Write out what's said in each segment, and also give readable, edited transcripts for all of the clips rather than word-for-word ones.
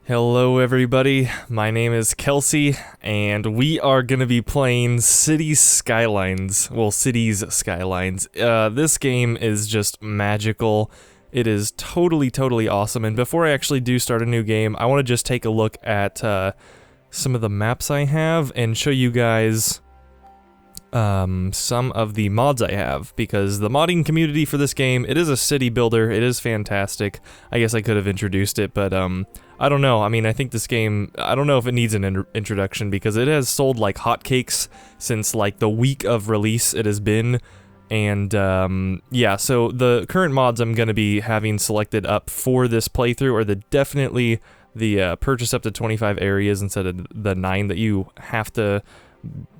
Hello everybody, my name is Kelsey, and we are going to be playing Cities Skylines. Well, Cities Skylines. This game is just magical. It is totally awesome, and before I actually do start a new game, I want to just take a look at some of the maps I have and show you guys some of the mods I have, because the modding community for this game, it is a city builder, it is fantastic. I guess I could have introduced it, but I don't know. I mean, I think this game, I don't know if it needs an introduction, because it has sold like hotcakes since like the week of release it has been. And yeah, so the current mods I'm going to be having selected up for this playthrough are definitely the purchase up to 25 areas instead of the 9 that you have to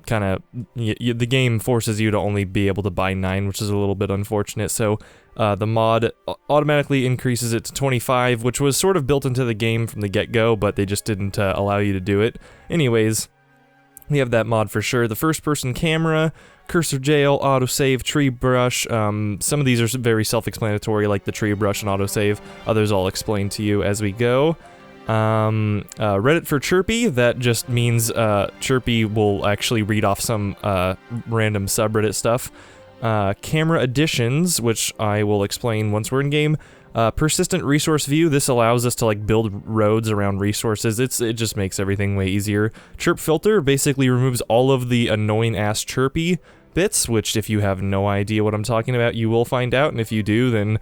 kind of, the game forces you to only be able to buy 9, which is a little bit unfortunate. So the mod automatically increases it to 25, which was sort of built into the game from the get-go, but they just didn't allow you to do it. Anyways, we have that mod for sure. The first-person camera, cursor jail, autosave, tree brush. Some of these are very self-explanatory, like the tree brush and autosave. Others I'll explain to you as we go. Reddit for Chirpy, that just means Chirpy will actually read off some random subreddit stuff. Camera additions, which I will explain once we're in game. Persistent resource view, this allows us to like build roads around resources. It just makes everything way easier. Chirp filter basically removes all of the annoying ass Chirpy bits, which if you have no idea what I'm talking about, you will find out, and if you do, then...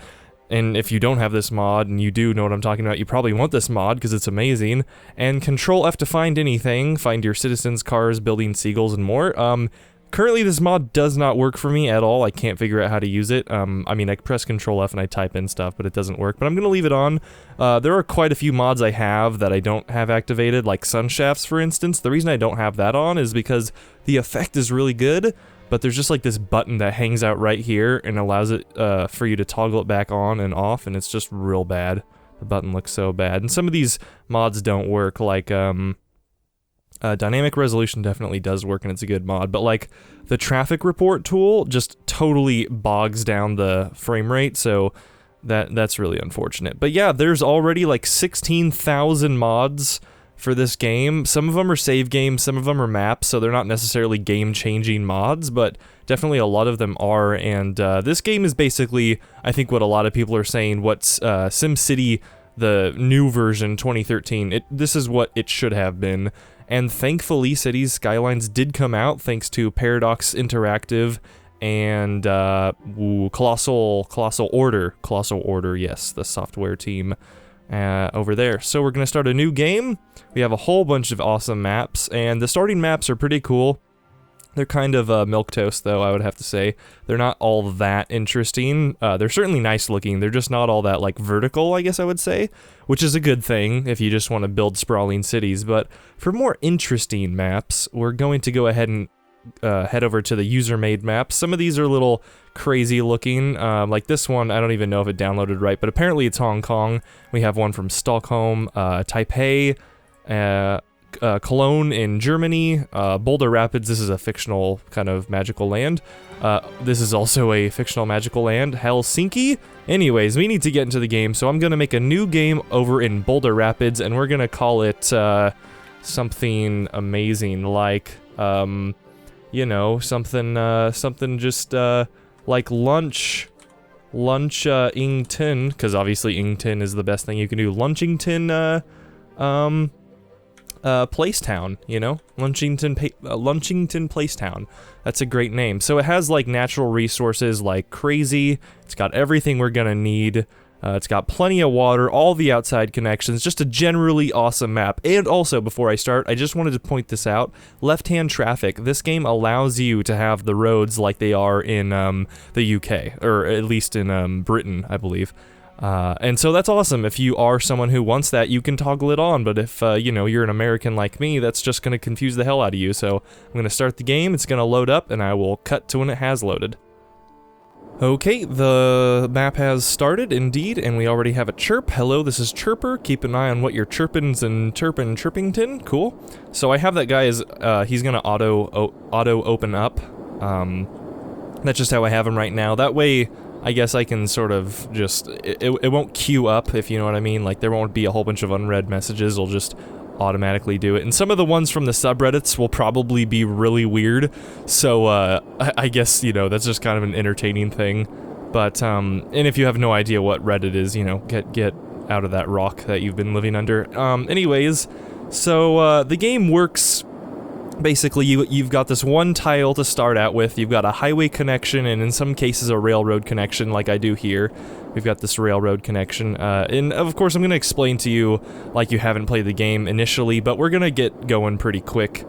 And if you don't have this mod, and you do know what I'm talking about, you probably want this mod, because it's amazing. And Control F to find anything, find your citizens, cars, buildings, seagulls, and more. Currently this mod does not work for me at all. I can't figure out how to use it. I mean, I press Control F and I type in stuff, but it doesn't work. But I'm gonna leave it on. There are quite a few mods I have that I don't have activated, like Sun Shafts, for instance. The reason I don't have that on is because the effect is really good, but there's just like this button that hangs out right here and allows it for you to toggle it back on and off, and it's just real bad. The button looks so bad. And some of these mods don't work, like dynamic resolution definitely does work and it's a good mod, but like the traffic report tool just totally bogs down the frame rate, so that's really unfortunate. But yeah, there's already like 16,000 mods for this game. Some of them are save games, some of them are maps, so they're not necessarily game-changing mods, but definitely a lot of them are, and this game is basically, I think what a lot of people are saying, what's SimCity, the new version, 2013, this is what it should have been, and thankfully Cities Skylines did come out thanks to Paradox Interactive and Colossal Order, yes, the software team over there. So we're gonna start a new game. We have a whole bunch of awesome maps, and the starting maps are pretty cool. They're kind of milquetoast, though, I would have to say. They're not all that interesting. They're certainly nice looking. They're just not all that, like, vertical, I guess I would say, which is a good thing if you just want to build sprawling cities. But for more interesting maps, we're going to go ahead and head over to the user-made maps. Some of these are a little crazy looking, like this one, I don't even know if it downloaded right, but apparently it's Hong Kong. We have one from Stockholm, Taipei, Cologne in Germany, Boulder Rapids, this is a fictional kind of magical land. This is also a fictional magical land, Helsinki. Anyways, we need to get into the game, so I'm gonna make a new game over in Boulder Rapids, and we're gonna call it something amazing, like you know, something just like lunch Ington, because obviously Ington is the best thing you can do. Lunchington Placetown, you know? Lunchington Placetown. That's a great name. So it has like natural resources like crazy. It's got everything we're gonna need. It's got plenty of water, all the outside connections, just a generally awesome map. And also, before I start, I just wanted to point this out. Left-hand traffic. This game allows you to have the roads like they are in the UK, or at least in Britain, I believe. And so that's awesome. If you are someone who wants that, you can toggle it on, but if, you know, you're an American like me, that's just going to confuse the hell out of you. So I'm going to start the game, it's going to load up, and I will cut to when it has loaded. Okay, the map has started, indeed, and we already have a chirp. Hello, this is Chirper. Keep an eye on what your chirpins and chirpington. Cool. So I have that guy as, he's gonna auto open up. That's just how I have him right now. That way, I guess I can sort of just, it won't queue up, if you know what I mean. Like, there won't be a whole bunch of unread messages, it'll just automatically do it. And some of the ones from the subreddits will probably be really weird, so I guess, you know, that's just kind of an entertaining thing. But, and if you have no idea what Reddit is, you know, get out of that rock that you've been living under. Anyways, so, the game works. Basically, you've got this one tile to start out with, you've got a highway connection, and in some cases a railroad connection, like I do here. We've got this railroad connection, and of course I'm going to explain to you like you haven't played the game initially, but we're going to get going pretty quick.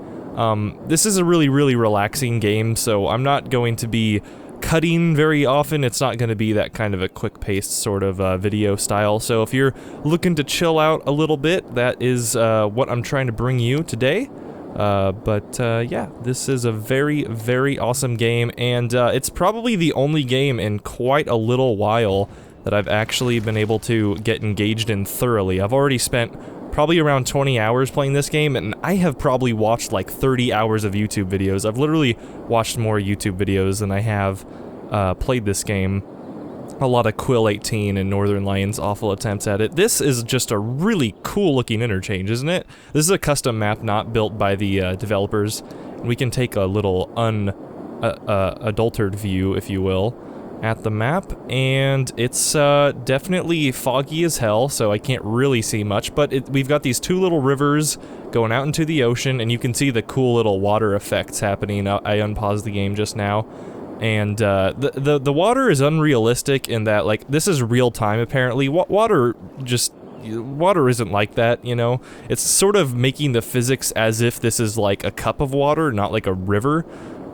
This is a really, really relaxing game, so I'm not going to be cutting very often. It's not going to be that kind of a quick-paced sort of video style, so if you're looking to chill out a little bit, that is what I'm trying to bring you today. Yeah, this is a very, very awesome game, and it's probably the only game in quite a little while that I've actually been able to get engaged in thoroughly. I've already spent probably around 20 hours playing this game, and I have probably watched like 30 hours of YouTube videos. I've literally watched more YouTube videos than I have played this game. A lot of Quill 18 and Northern Lions' awful attempts at it. This is just a really cool looking interchange, isn't it? This is a custom map not built by the developers. We can take a little unadulterated view, if you will, at the map, and it's definitely foggy as hell, so I can't really see much, but we've got these two little rivers going out into the ocean, and you can see the cool little water effects happening. I unpaused the game just now. And the water is unrealistic in that, like, this is real time apparently. Water isn't like that, you know? It's sort of making the physics as if this is like a cup of water, not like a river.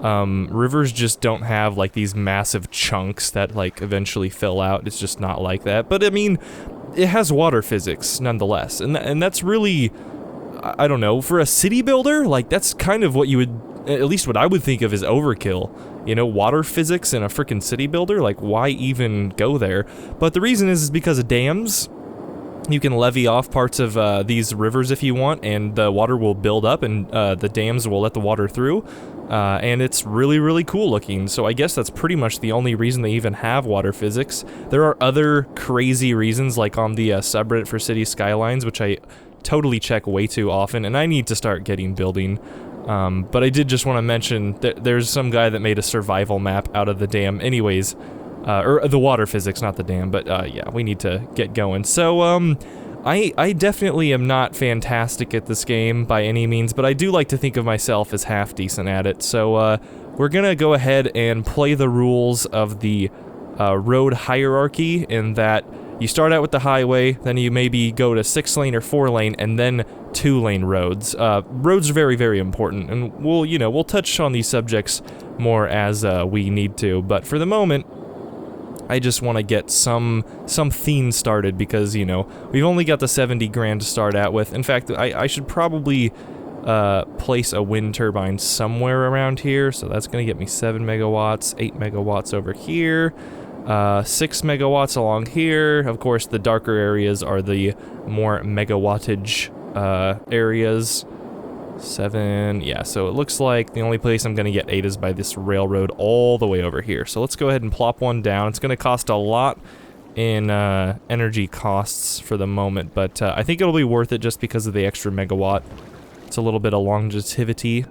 Rivers just don't have like these massive chunks that like eventually fill out. It's just not like that. But I mean, it has water physics nonetheless. And that's really, I don't know, for a city builder, like that's kind of what you would, at least what I would think of as overkill. You know, water physics in a frickin' city builder, like why even go there? But the reason is because of dams. You can levee off parts of these rivers if you want, and the water will build up, and the dams will let the water through. And it's really, really cool looking, so I guess that's pretty much the only reason they even have water physics. There are other crazy reasons, like on the subreddit for City Skylines, which I totally check way too often, and I need to start getting building. But I did just want to mention that there's some guy that made a survival map out of the dam anyways, or the water physics, not the dam, but yeah, we need to get going. So, I definitely am not fantastic at this game by any means, but I do like to think of myself as half decent at it. So, we're gonna go ahead and play the rules of the road hierarchy, in that you start out with the highway, then you maybe go to 6-lane or 4-lane, and then 2-lane roads. Roads are very, very important, and we'll touch on these subjects more as we need to, but for the moment, I just want to get some theme started because, you know, we've only got the 70 grand to start out with. In fact, I should probably place a wind turbine somewhere around here, so that's going to get me 7 megawatts, 8 megawatts over here, 6 megawatts along here. Of course, the darker areas are the more megawattage areas. 7, yeah, so it looks like the only place I'm going to get 8 is by this railroad all the way over here. So let's go ahead and plop one down. It's going to cost a lot in energy costs for the moment, but I think it'll be worth it just because of the extra megawatt. It's a little bit of longevity.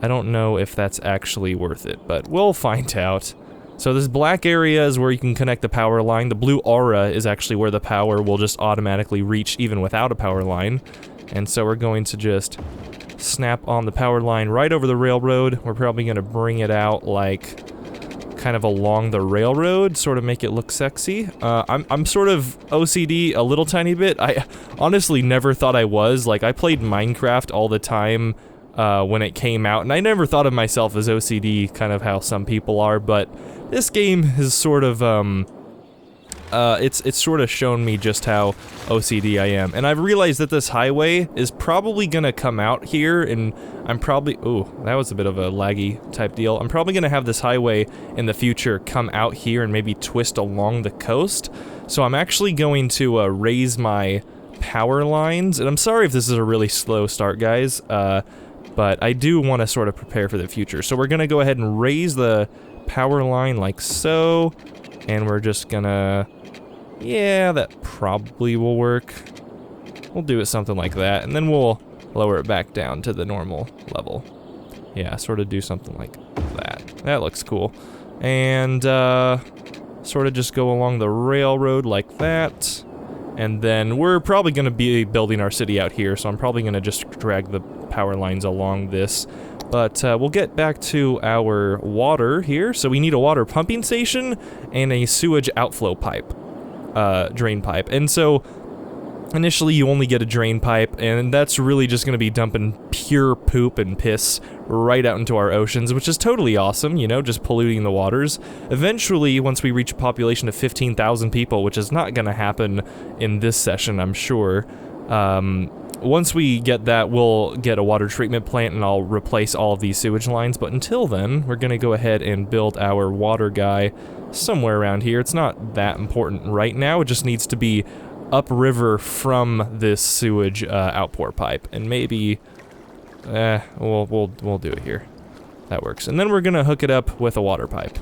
I don't know if that's actually worth it, but we'll find out. So this black area is where you can connect the power line. The blue aura is actually where the power will just automatically reach even without a power line. And so we're going to just snap on the power line right over the railroad. We're probably going to bring it out like kind of along the railroad, sort of make it look sexy. I'm sort of OCD a little tiny bit. I honestly never thought I was. Like, I played Minecraft all the time when it came out, and I never thought of myself as OCD, kind of how some people are, but this game has sort of, it's sort of shown me just how OCD I am. And I've realized that this highway is probably gonna come out here, and I'm probably, ooh, that was a bit of a laggy type deal. I'm probably gonna have this highway in the future come out here and maybe twist along the coast. So I'm actually going to raise my power lines, and I'm sorry if this is a really slow start, guys, but I do want to sort of prepare for the future. So we're gonna go ahead and raise the power line like so, And we're just gonna... Yeah, that probably will work. We'll do it something like that, and then we'll lower it back down to the normal level. Yeah, sort of do something like that. That looks cool. And, sort of just go along the railroad like that. And then we're probably going to be building our city out here, so I'm probably going to just drag the power lines along this. But we'll get back to our water here. So we need a water pumping station and a sewage outflow pipe, drain pipe. And so initially you only get a drain pipe, and that's really just going to be dumping pure poop and piss right out into our oceans, which is totally awesome, you know, just polluting the waters. Eventually, once we reach a population of 15,000 people, which is not going to happen in this session, I'm sure, once we get that, we'll get a water treatment plant and I'll replace all of these sewage lines, but until then, we're going to go ahead and build our water guy somewhere around here. It's not that important right now, it just needs to be upriver from this sewage outpour pipe, and maybe we'll do it here. That works. And then we're gonna hook it up with a water pipe.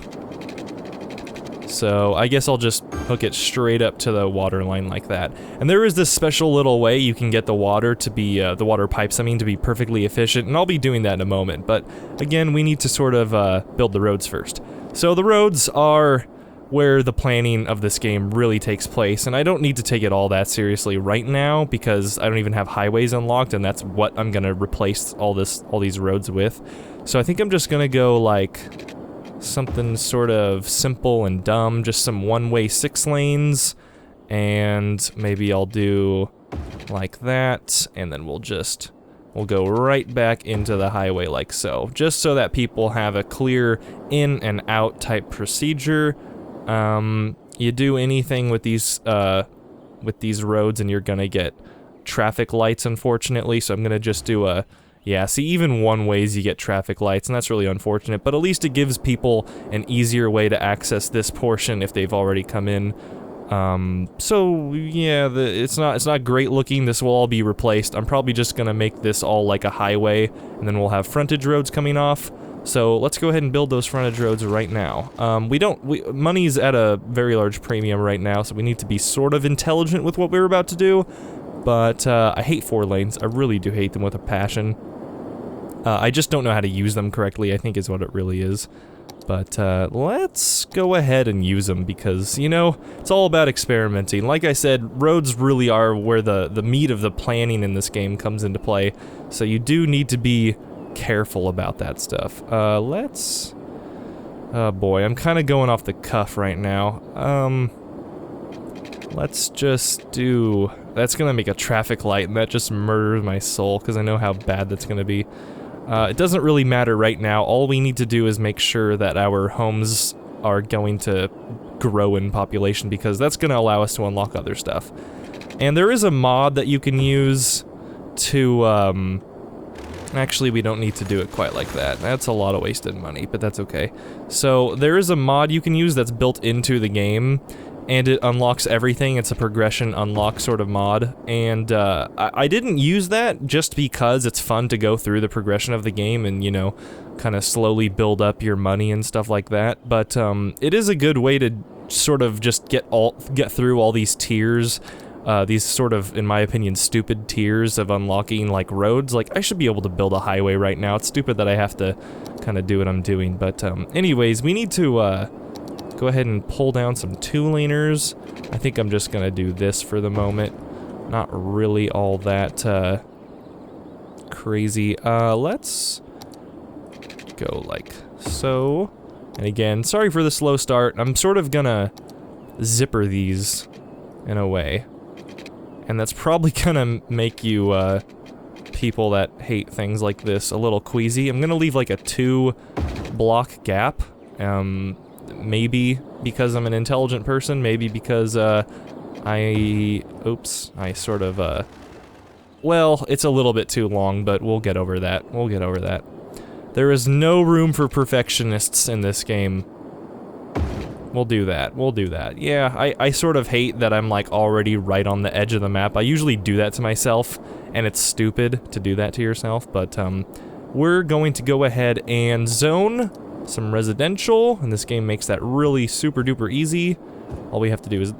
So I guess I'll just hook it straight up to the water line like that. And there is this special little way you can get the water to be the water pipes, I mean, to be perfectly efficient, and I'll be doing that in a moment. But again, we need to sort of build the roads first. So the roads are where the planning of this game really takes place, and I don't need to take it all that seriously right now because I don't even have highways unlocked, and that's what I'm gonna replace all these roads with. So I think I'm just gonna go like something sort of simple and dumb, just some one-way 6 lanes, and maybe I'll do like that, and then we'll go right back into the highway like so, just so that people have a clear in and out type procedure. You do anything with these roads and you're gonna get traffic lights, unfortunately, so I'm gonna just do yeah, see, even one ways you get traffic lights, and that's really unfortunate, but at least it gives people an easier way to access this portion if they've already come in. So, yeah, it's not great looking. This will all be replaced. I'm probably just gonna make this all like a highway, and then we'll have frontage roads coming off. So let's go ahead and build those frontage roads right now. Money's at a very large premium right now, so we need to be sort of intelligent with what we're about to do. But I hate 4 lanes. I really do hate them with a passion. I just don't know how to use them correctly, I think is what it really is. But let's go ahead and use them because, you know, it's all about experimenting. Like I said, roads really are where the meat of the planning in this game comes into play. So you do need to be careful about that stuff. Oh boy, I'm kind of going off the cuff right now. Let's just do... That's gonna make a traffic light, and that just murders my soul, because I know how bad that's gonna be. It doesn't really matter right now. All we need to do is make sure that our homes are going to grow in population, because that's gonna allow us to unlock other stuff. And there is a mod that you can use to, actually, we don't need to do it quite like that. That's a lot of wasted money, but that's okay. So, there is a mod you can use that's built into the game, and it unlocks everything. It's a progression unlock sort of mod, and I didn't use that just because it's fun to go through the progression of the game and, you know, kind of slowly build up your money and stuff like that, but it is a good way to sort of just get through all these tiers. These sort of, in my opinion, stupid tiers of unlocking, like, roads. Like, I should be able to build a highway right now. It's stupid that I have to kind of do what I'm doing. But, anyways, we need to, go ahead and pull down some 2-laners. I think I'm just gonna do this for the moment. Not really all that, crazy. Let's go like so. And again, sorry for the slow start. I'm sort of gonna zipper these in a way. And that's probably gonna make you, people that hate things like this a little queasy. I'm gonna leave like a 2-block gap. Maybe because I'm an intelligent person, maybe because, I sort of, well, it's a little bit too long, but we'll get over that. We'll get over that. There is no room for perfectionists in this game. We'll do that. We'll do that. Yeah, I sort of hate that I'm, like, already right on the edge of the map. I usually do that to myself, and it's stupid to do that to yourself, but, we're going to go ahead and zone some residential, and this game makes that really super duper easy. All we have to do is,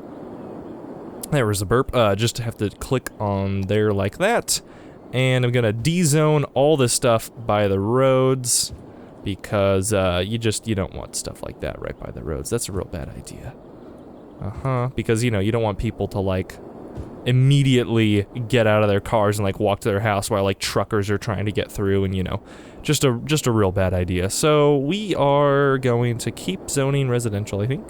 there was a burp, just have to click on there like that, and I'm gonna D-zone all this stuff by the roads, because you don't want stuff like that right by the roads. That's a real bad idea. Because, you know, you don't want people to, like, immediately get out of their cars and, like, walk to their house while, like, truckers are trying to get through, and, you know, just a real bad idea. So we are going to keep zoning residential, I think.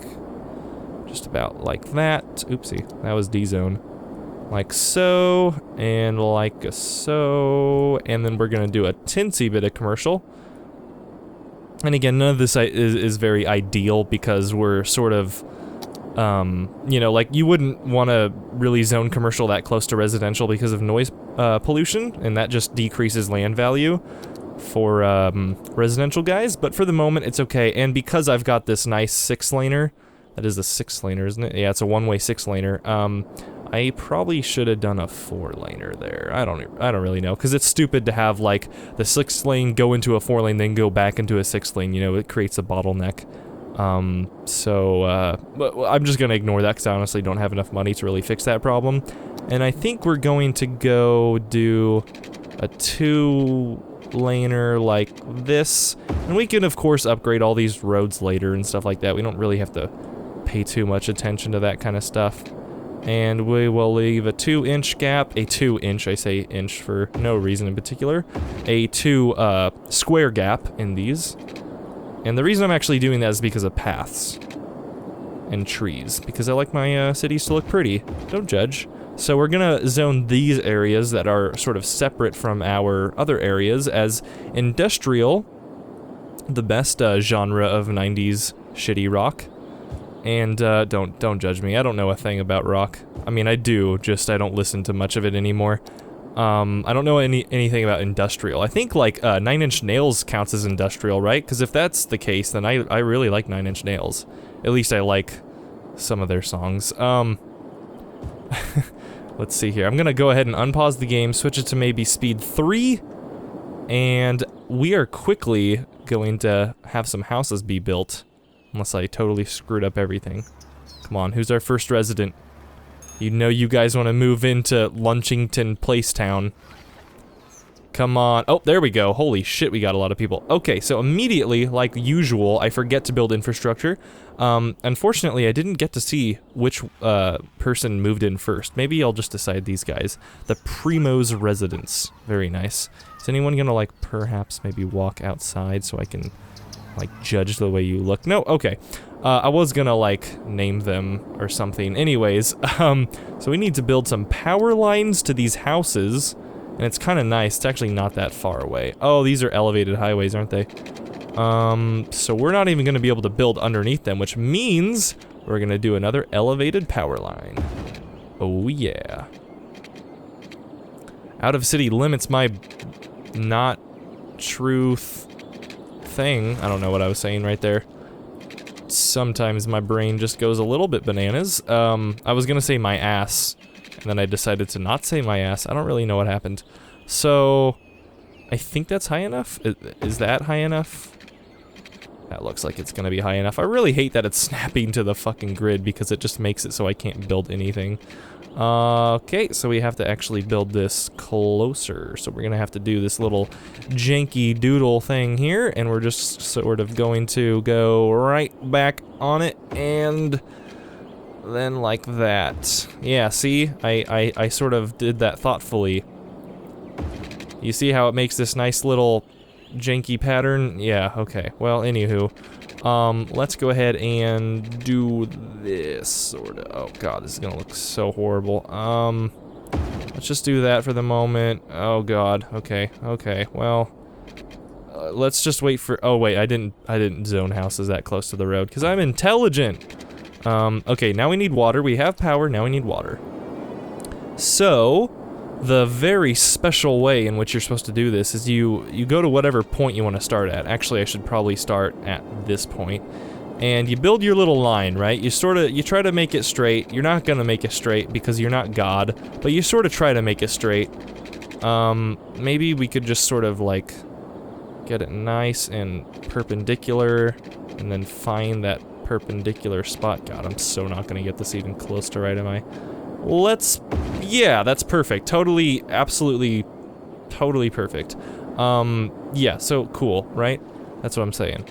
Just about like that. Oopsie, that was D-zone. Like so, and like so, and then we're gonna do a tinsy bit of commercial. And again, none of this is very ideal because we're sort of, you know, like you wouldn't want to really zone commercial that close to residential because of noise pollution, and that just decreases land value for residential guys. But for the moment, it's okay. And because I've got this nice 6-laner, that is a 6-laner, isn't it? Yeah, it's a one-way 6-laner. I probably should have done a 4-laner there. I don't really know, because it's stupid to have like the 6-lane go into a 4-lane, then go back into a 6-lane. You know, it creates a bottleneck. But I'm just gonna ignore that because I honestly don't have enough money to really fix that problem. And I think we're going to go do a 2-laner like this, and we can of course upgrade all these roads later and stuff like that. We don't really have to pay too much attention to that kind of stuff. And we will leave a 2-inch gap, a 2-inch, I say inch for no reason in particular, a 2 square gap in these. And the reason I'm actually doing that is because of paths and trees, because I like my cities to look pretty. Don't judge. So we're gonna zone these areas that are sort of separate from our other areas as industrial, the best genre of 90s shitty rock. And don't judge me. I don't know a thing about rock. I mean, I do, just I don't listen to much of it anymore. I don't know anything about industrial. I think like 9 Inch Nails counts as industrial, right? Because if that's the case, then I really like 9 Inch Nails. At least I like some of their songs. Let's see here. I'm gonna go ahead and unpause the game, switch it to maybe speed 3, and we are quickly going to have some houses be built. Unless I totally screwed up everything. Come on, who's our first resident? You know you guys want to move into Lunchington Placetown. Come on. Oh, there we go. Holy shit, we got a lot of people. Okay, so immediately, like usual, I forget to build infrastructure. Unfortunately, I didn't get to see which person moved in first. Maybe I'll just decide these guys. The Primo's residents. Very nice. Is anyone gonna, like, perhaps maybe walk outside so I can, like, judge the way you look? No? Okay. I was gonna, like, name them or something. Anyways, so we need to build some power lines to these houses. And it's kind of nice. It's actually not that far away. Oh, these are elevated highways, aren't they? So we're not even going to be able to build underneath them, which means we're going to do another elevated power line. Oh, yeah. Out of city limits, my not truth thing. I don't know what I was saying right there. Sometimes my brain just goes a little bit bananas. I was going to say my ass. And then I decided to not say my ass. I don't really know what happened. So, I think that's high enough? Is that high enough? That looks like it's gonna be high enough. I really hate that it's snapping to the fucking grid because it just makes it so I can't build anything. Okay, so we have to actually build this closer. So we're gonna have to do this little janky doodle thing here, and we're just sort of going to go right back on it and then like that. Yeah, see? I sort of did that thoughtfully. You see how it makes this nice little janky pattern? Yeah, okay. Well, anywho. Let's go ahead and do this, sort of. Oh god, this is gonna look so horrible. Let's just do that for the moment. Oh god, okay, okay, well. Let's just wait for, oh wait, I didn't zone houses that close to the road, because I'm intelligent! Okay, now we need water. We have power, now we need water. So, the very special way in which you're supposed to do this is you go to whatever point you want to start at. Actually, I should probably start at this point. And you build your little line, right? You try to make it straight. You're not gonna make it straight because you're not God, but you sort of try to make it straight. Maybe we could just sort of like Get it nice and perpendicular, and then find that perpendicular spot. God, I'm so not gonna get this even close to right, am I? Yeah, that's perfect. Totally, absolutely, totally perfect. Yeah, so cool, right? That's what I'm saying.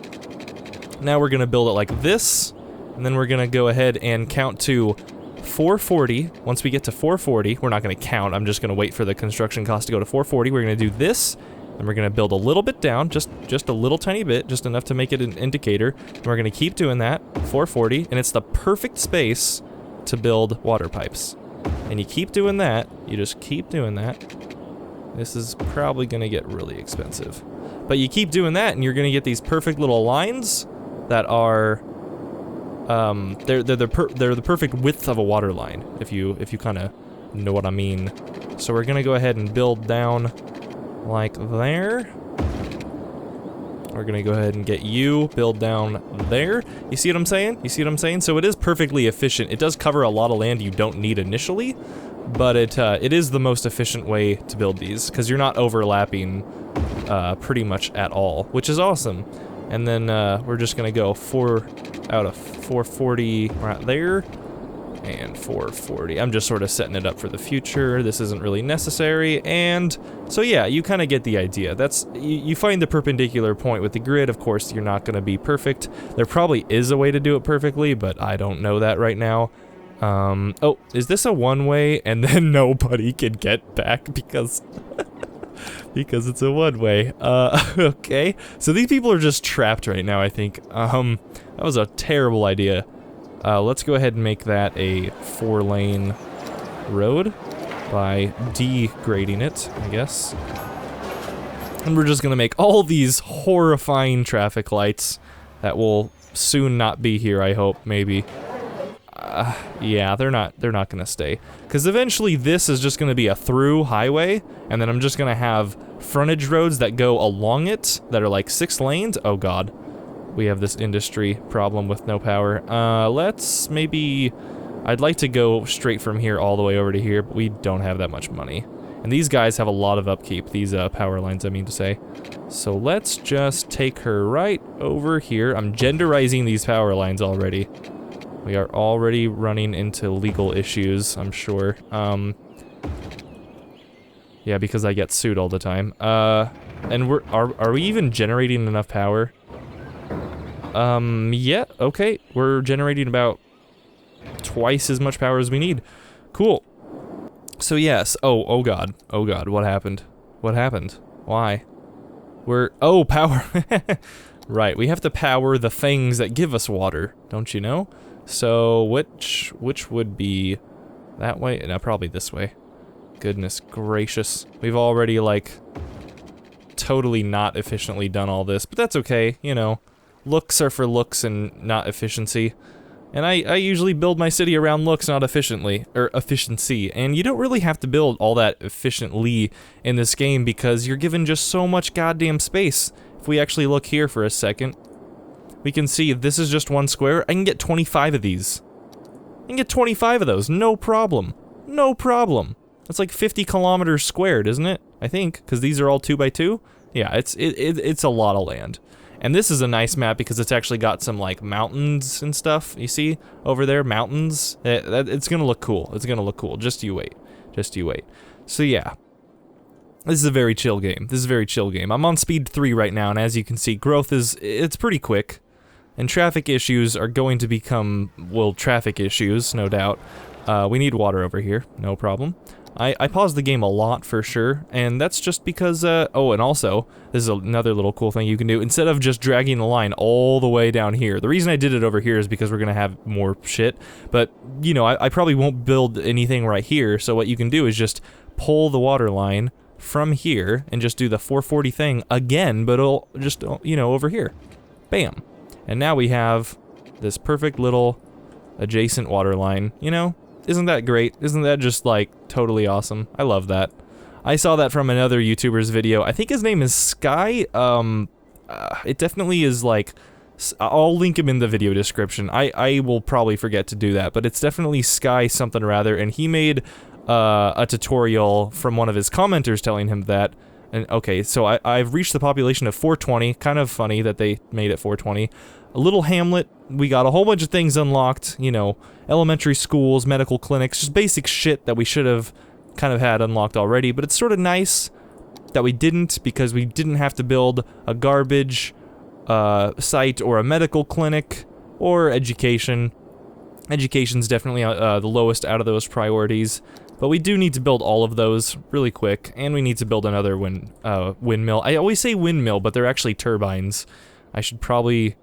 Now we're gonna build it like this, and then we're gonna go ahead and count to 440. Once we get to 440, we're not gonna count, I'm just gonna wait for the construction cost to go to 440. We're gonna do this, and we're gonna build a little bit down, just a little tiny bit, just enough to make it an indicator. And we're gonna keep doing that, 440, and it's the perfect space to build water pipes. And you keep doing that, you just keep doing that. This is probably gonna get really expensive. But you keep doing that, and you're gonna get these perfect little lines that are, they're the perfect width of a water line, if you kind of know what I mean. So we're gonna go ahead and build down like there. We're gonna go ahead and get you, build down there. You see what I'm saying? You see what I'm saying? So it is perfectly efficient. It does cover a lot of land you don't need initially, but it is the most efficient way to build these, because you're not overlapping pretty much at all, which is awesome. And then we're just gonna go 4 out of 440 right there, and 440. I'm just sort of setting it up for the future. This isn't really necessary, and so yeah, you kind of get the idea. That's, you find the perpendicular point with the grid. Of course, you're not gonna be perfect. There probably is a way to do it perfectly, but I don't know that right now. Oh, is this a one-way, and then nobody can get back because because it's a one-way? Okay, so these people are just trapped right now, I think. That was a terrible idea. Let's go ahead and make that a 4-lane road by degrading it, I guess. And we're just gonna make all these horrifying traffic lights that will soon not be here, I hope, maybe. Yeah, they're not gonna stay. Because eventually this is just gonna be a through highway, and then I'm just gonna have frontage roads that go along it that are like 6 lanes. Oh god. We have this industry problem with no power. Let's maybe... I'd like to go straight from here all the way over to here, but we don't have that much money. And these guys have a lot of upkeep, these power lines, I mean to say. So let's just take her right over here. I'm genderizing these power lines already. We are already running into legal issues, I'm sure. Yeah, because I get sued all the time. And are we even generating enough power? Yeah, okay. We're generating about twice as much power as we need. Cool. So yes, oh god, what happened? What happened? Why? Oh, power. Right, we have to power the things that give us water, don't you know? So, which would be that way? No, probably this way. Goodness gracious. We've already, like, totally not efficiently done all this, but that's okay, you know. Looks are for looks and not efficiency. And I usually build my city around looks, not efficiently, or efficiency. And you don't really have to build all that efficiently in this game because you're given just so much goddamn space. If we actually look here for a second, we can see this is just 1 square. I can get 25 of these. I can get 25 of those, no problem. No problem. That's like 50 kilometers squared, isn't it? I think, because these are all 2 by 2. Yeah, it's a lot of land. And this is a nice map because it's actually got some, like, mountains and stuff, you see? Over there, mountains. It's gonna look cool. It's gonna look cool. Just you wait. Just you wait. So, yeah. This is a very chill game. This is a very chill game. I'm on speed 3 right now, and as you can see, growth it's pretty quick. And traffic issues are going to become, well, traffic issues, no doubt. We need water over here. No problem. I paused the game a lot for sure, and that's just because, oh, and also, this is another little cool thing you can do. Instead of just dragging the line all the way down here, the reason I did it over here is because we're gonna have more shit, but, you know, I probably won't build anything right here, so what you can do is just pull the water line from here and just do the 440 thing again, but it'll just, you know, over here. Bam. And now we have this perfect little adjacent water line, you know? Isn't that great? Isn't that just, like, totally awesome? I love that. I saw that from another YouTuber's video. I think his name is Sky. It definitely is, like... I'll link him in the video description. I will probably forget to do that, but it's definitely Sky something or other, and he made a tutorial from one of his commenters telling him that And okay, so I've reached the population of 420. Kind of funny that they made it 420. A little hamlet. We got a whole bunch of things unlocked. You know, elementary schools, medical clinics, just basic shit that we should have kind of had unlocked already. But it's sort of nice that we didn't, because we didn't have to build a garbage site or a medical clinic or education. Education's definitely the lowest out of those priorities. But we do need to build all of those really quick, and we need to build another windmill. I always say windmill, but they're actually turbines. I should probably...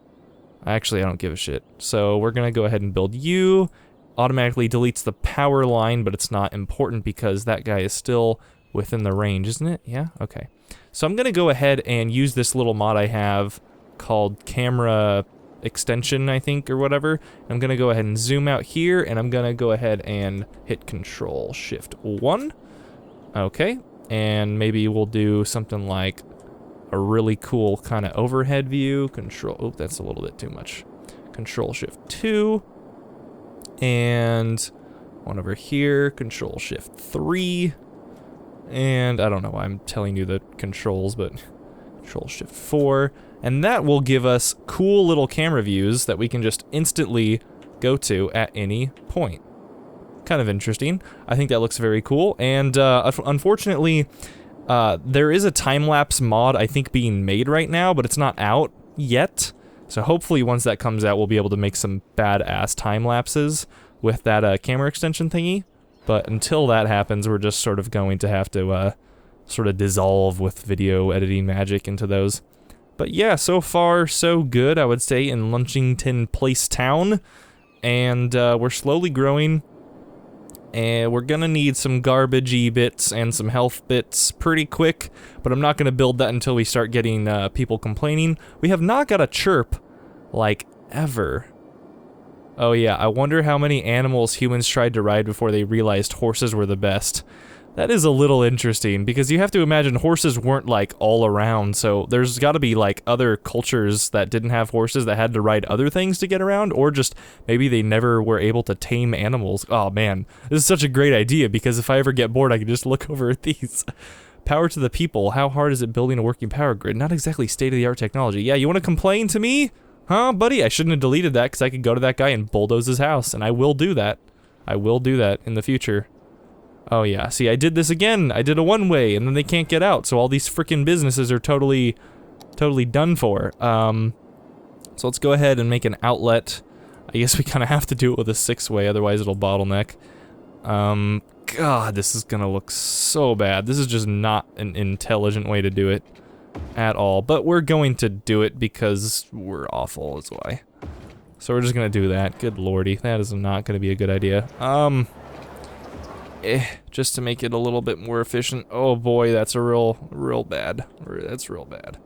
Actually, I don't give a shit. So we're gonna go ahead and build you. Automatically deletes the power line, but it's not important because that guy is still within the range, isn't it? Yeah? Okay. So I'm gonna go ahead and use this little mod I have called camera extension, I think, or whatever. I'm gonna go ahead and zoom out here, and I'm gonna go ahead and hit Control-Shift-1. Okay, and maybe we'll do something like a really cool kind of overhead view. Oh, that's a little bit too much. Control-Shift-2, and one over here, Control-Shift-3, and I don't know why I'm telling you the controls, but Control-Shift-4. And that will give us cool little camera views that we can just instantly go to at any point. Kind of interesting. I think that looks very cool. And unfortunately, there is a time-lapse mod, I think, being made right now, but it's not out yet. So hopefully once that comes out, we'll be able to make some badass time-lapses with that camera extension thingy. But until that happens, we're just sort of going to have to sort of dissolve with video editing magic into those. But yeah, so far so good, I would say, in Lunchington Place Town. And we're slowly growing. And we're gonna need some garbagey bits and some health bits pretty quick. But I'm not gonna build that until we start getting people complaining. We have not got a chirp, like, ever. Oh yeah, I wonder how many animals humans tried to ride before they realized horses were the best. That is a little interesting, because you have to imagine horses weren't, like, all around, so there's gotta be, like, other cultures that didn't have horses that had to ride other things to get around, or just maybe they never were able to tame animals. Oh man, this is such a great idea, because if I ever get bored, I can just look over at these. Power to the people. How hard is it building a working power grid? Not exactly state-of-the-art technology. Yeah, you wanna complain to me? Huh, buddy? I shouldn't have deleted that, because I could go to that guy and bulldoze his house, and I will do that. I will do that in the future. Oh yeah, see, I did this again. I did a one-way, and then they can't get out, so all these frickin' businesses are totally done for. So let's go ahead and make an outlet. I guess we kind of have to do it with a 6-way, otherwise it'll bottleneck. God, this is gonna look so bad. This is just not an intelligent way to do it at all, but we're going to do it because we're awful, is why. So we're just gonna do that. Good lordy, that is not gonna be a good idea. Just to make it a little bit more efficient. Oh boy, that's a real bad. That's real bad.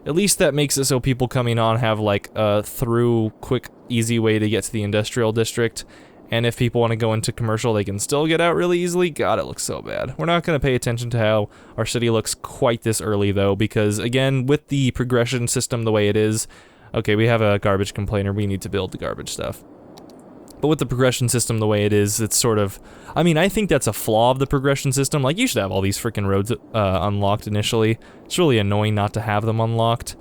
At least that makes it so people coming on have like a through, quick, easy way to get to the industrial district. And if people want to go into commercial, they can still get out really easily. God, it looks so bad. We're not going to pay attention to how our city looks quite this early though, because again, with the progression system the way it is, okay, we have a garbage complainer, we need to build the garbage stuff. But with the progression system the way it is, it's sort of... I mean, I think that's a flaw of the progression system. Like, you should have all these freaking roads unlocked initially. It's really annoying not to have them unlocked.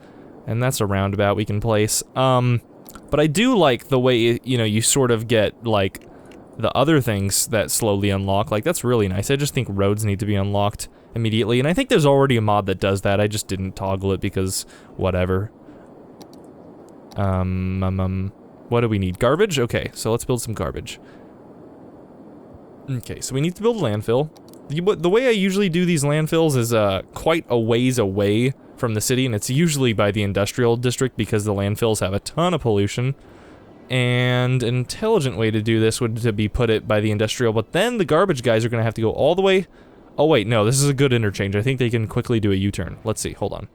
And that's a roundabout we can place. But I do like the way, you know, you sort of get, like, the other things that slowly unlock. Like, that's really nice. I just think roads need to be unlocked immediately. And I think there's already a mod that does that. I just didn't toggle it because whatever. What do we need? Garbage? Okay, so let's build some garbage. Okay, so we need to build a landfill. The way I usually do these landfills is quite a ways away from the city, and it's usually by the industrial district because the landfills have a ton of pollution. And an intelligent way to do this would to be put it by the industrial, but then the garbage guys are going to have to go all the way... Oh wait, no, this is a good interchange. I think they can quickly do a U-turn. Let's see, hold on.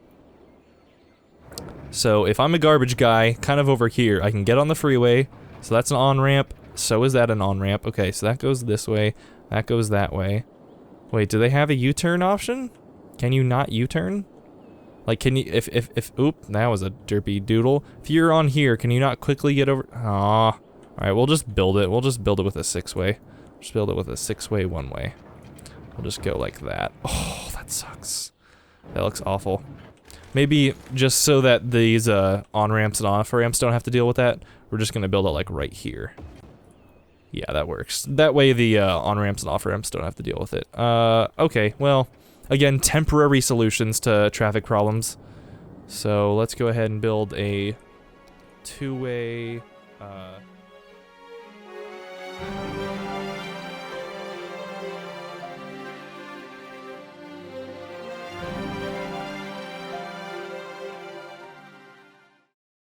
So if I'm a garbage guy, kind of over here, I can get on the freeway, so that's an on-ramp, so is that an on-ramp. Okay, so that goes this way, that goes that way. Wait, do they have a U-turn option? Can you not U-turn? Like, can you, oop, that was a derpy doodle. If you're on here, can you not quickly get over? Aw. Alright, we'll just build it. We'll just build it with a 6-way. Just build it with a 6-way, one-way. We'll just go like that. Oh, that sucks. That looks awful. Maybe just so that these on-ramps and off-ramps don't have to deal with that, we're just gonna build it like right here. Yeah, that works. That way the on-ramps and off-ramps don't have to deal with it. Okay, well, again, temporary solutions to traffic problems. So let's go ahead and build a two-way...